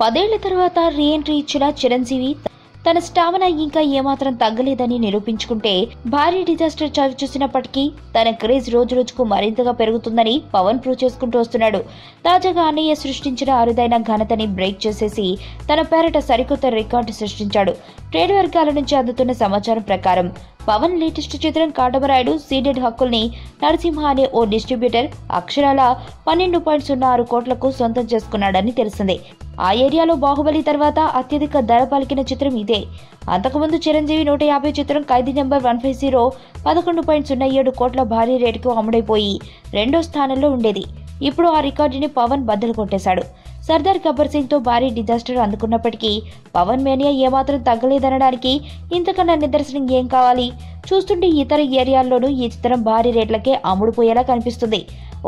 10 ఏళ్ల తర్వాత re entry ఇచ్చిన చిరంజీవి తన స్టామినా ఇంకా ఏమాత్రం తగ్గలేదని నిరూపించుకుంటే భారీ డిజాస్టర్ చవి చూసినప్పటికీ తన క్రేజ్ రోజు రోజుకు మరింతగా పెరుగుతుందని పవన్ ప్రూవ్ చేసుకుంటూ వస్తున్నాడు. తాజాగా అన్నయ్య సృష్టించిన అరుదైన ఘనతని బ్రేక్ చేసేసి తన పేరట సరికొత్త రికార్డు సృష్టించాడు. ట్రేడ్ వర్గాల నుంచి అందుతున్న సమాచారం ప్రకారం పవన్ లేటెస్ట్ చిత్రం కాటమరాయుడు సీడెడ్ హక్కుల్ని నరసింహ అనే ఓ డిస్ట్రిబ్యూటర్ అక్షరాల 12.06 కోట్లకు సొంతం చేసుకున్నాడని తెలిసిందే. ఆ ఏరియాలో బాహుబలి తర్వాత అత్యధిక ధర పలికిన చిత్రం ఇదే. అంతకుముందు చిరంజీవి 150 చిత్రం ఖైదీ నెంబర్ 150 11.07 కోట్ల భారీ రేటుకు అమ్ముడైపోయి 2వ స్థానంలో ఉండేది. ఇప్పుడు ఆ రికార్డుని పవన్ బద్దలు కొట్టేశాడు. సర్దార్ గబ్బర్ సింగ్ తో భారీ డిజాస్టర్ అందుకున్నప్పటికీ పవన్ మేనియా ఏమాత్రం తగ్గలేదనడానికి ఇంతకన్నా నిదర్శనం ఏం కావాలి? చూస్తుంటే ఇతర ఏరియాల్లోనూ ఈ చిత్రం భారీ రేట్లకే అమ్ముడుపోయేలా కనిపిస్తుంది.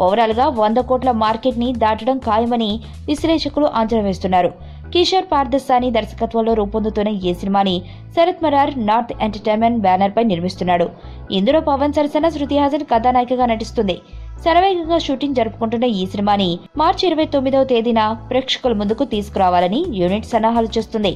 ఓవరాల్ గా 100 కోట్ల మార్కెట్ ని దాటడం ఖాయమని విశ్లేషకులు అంచనా వేస్తున్నారు. కిషోర్ పార్థసాని దర్శకత్వంలో రూపొందుతున్న ఈ సినిమాని Sharath Marar north entertainment banner పై నిర్మిస్తున్నాడు. ఇందులో పవన్ సరసన శృతి హాసన్ కథానాయికగా నటిస్తుంది. శరవేగంగా షూటింగ్ జరుపుకుంటున్న ఈ సినిమాని మార్చి 29వ తేదీన ప్రేక్షకుల ముందుకు తీసుకురావాలని యూనిట్ సన్నాహాలు చేస్తుంది.